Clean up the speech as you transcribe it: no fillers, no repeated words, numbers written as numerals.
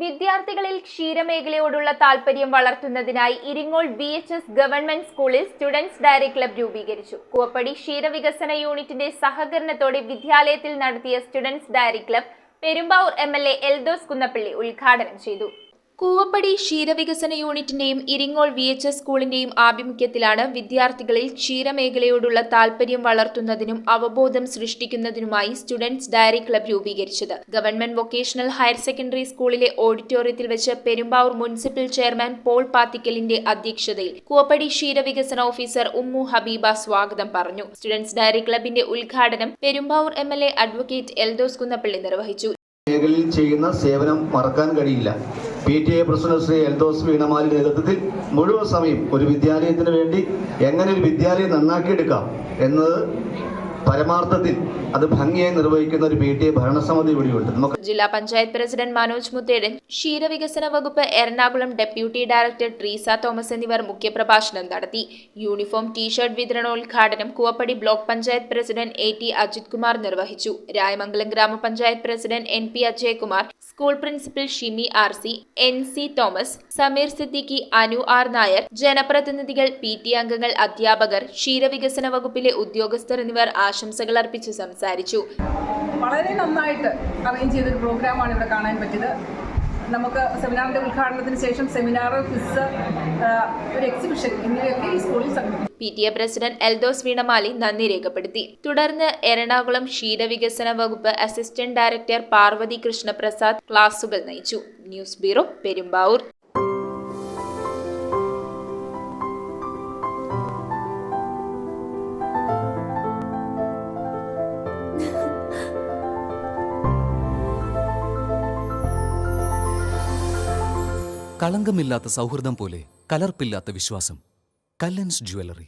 വിദ്യാർത്ഥികളിൽ ക്ഷീരമേഖലയോടുള്ള താൽപര്യം വളർത്തുന്നതിനായി ഇരിങ്ങോൾ VHS ഗവൺമെന്റ് സ്കൂളിൽ സ്റ്റുഡൻസ് ഡയറി ക്ലബ് രൂപീകരിച്ചു. കൂവപ്പടി ക്ഷീരവികസന യൂണിറ്റിന്റെ സഹകരണത്തോടെ വിദ്യാലയത്തിൽ നടത്തിയ students dairy club Perumbavoor MLA Eldhose Kunnappilly ഉദ്ഘാടനം ചെയ്തു. കൂവപ്പടി ക്ഷീരവികസന യൂണിറ്റിന്റെയും ഇരിങ്ങോൾ VHS സ്കൂളിന്റെയും ആഭിമുഖ്യത്തിലാണ് വിദ്യാർത്ഥികളിൽ ക്ഷീരമേഖലയോടുള്ള താൽപര്യം വളർത്തുന്നതിനും അവബോധം സൃഷ്ടിക്കുന്നതിനുമായി സ്റ്റുഡൻസ് ഡയറി ക്ലബ് രൂപീകരിച്ചത്. ഗവൺമെന്റ് വൊക്കേഷണൽ ഹയർ സെക്കൻഡറി സ്കൂളിലെ ഓഡിറ്റോറിയത്തിൽ വെച്ച് പെരുമ്പാവൂർ മുനിസിപ്പൽ ചെയർമാൻ പോൾ പാത്തിക്കലിന്റെ അധ്യക്ഷതയിൽ കൂവപ്പടി ക്ഷീരവികസന ഓഫീസർ ഉമ്മു ഹബീബ സ്വാഗതം പറഞ്ഞു. സ്റ്റുഡൻസ് ഡയറി ക്ലബിന്റെ ഉദ്ഘാടനം പെരുമ്പാവൂർ MLA അഡ്വക്കേറ്റ് എൽദോസ് കുന്നപ്പള്ളി നിർവഹിച്ചു. മേഖലയിൽ ചെയ്യുന്ന സേവനം മറക്കാൻ കഴിയില്ല. PTA പ്രസിഡന്റ് ശ്രീ എൽദോസ് വീണമാലിന്റെ നേതൃത്വത്തിൽ മുഴുവൻ സമയം ഒരു വിദ്യാലയത്തിന് വേണ്ടി എങ്ങനെ ഒരു വിദ്യാലയം നന്നാക്കിയെടുക്കാം എന്നത് പരമാർത്ഥത്തിൽ അത് ഭംഗിയായി നിർവഹിക്കുന്ന ഒരു PTA ഭരണസമിതി ഇവിടെയുണ്ട്. ജില്ലാ പഞ്ചായത്ത് പ്രസിഡന്റ് മനോജ് മുത്തേടൻ, ക്ഷീരവികസന വകുപ്പ് എറണാകുളം ഡെപ്യൂട്ടി ഡയറക്ടർ ട്രീസ തോമസ് എന്നിവർ മുഖ്യപ്രഭാഷണം നടത്തി. യൂണിഫോം ടീഷർട്ട് വിതരണോദ്ഘാടനം Koovappady block panchayat president AT Ajith Kumar നിർവഹിച്ചു. രായമംഗലം ഗ്രാമപഞ്ചായത്ത് president NP Ajayakumar, school principal Shimi RC, NC Thomas, Sameer Siddiqui, Anu R Nair, ജനപ്രതിനിധികൾ, PT അംഗങ്ങൾ, അധ്യാപകർ, ക്ഷീരവികസന വകുപ്പിലെ ഉദ്യോഗസ്ഥർ എന്നിവർ ആശംസകൾ അർപ്പിച്ച് സംസാരിച്ചു. വളരെ നന്നായിട്ട് അറേഞ്ച് ചെയ്തൊരു പ്രോഗ്രാമാണ് ഇവിടെ കാണാൻ പറ്റിയത്. നമുക്ക് സെമിനാറിന്റെ ഉദ്ഘാടനത്തിന് ശേഷം സെമിനാർ, ക്വിസ്, ഒരു എക്സിബിഷൻ എന്നിവയൊക്കെ ഈ സ്കൂളിൽ സംഘടിപ്പിച്ചു. PTA പ്രസിഡന്റ് എൽദോസ് വീണമാലി നന്ദി രേഖപ്പെടുത്തി. തുടർന്ന് എറണാകുളം ക്ഷീരവികസന വകുപ്പ് അസിസ്റ്റന്റ് ഡയറക്ടർ പാർവതി കൃഷ്ണപ്രസാദ് ക്ലാസുകൾ നയിച്ചു. News bureau, Perumbavoor. കളങ്കമില്ലാത്ത സൗഹൃദം പോലെ കലർപ്പില്ലാത്ത വിശ്വാസം. കല്ലൻസ് ജ്വല്ലറി.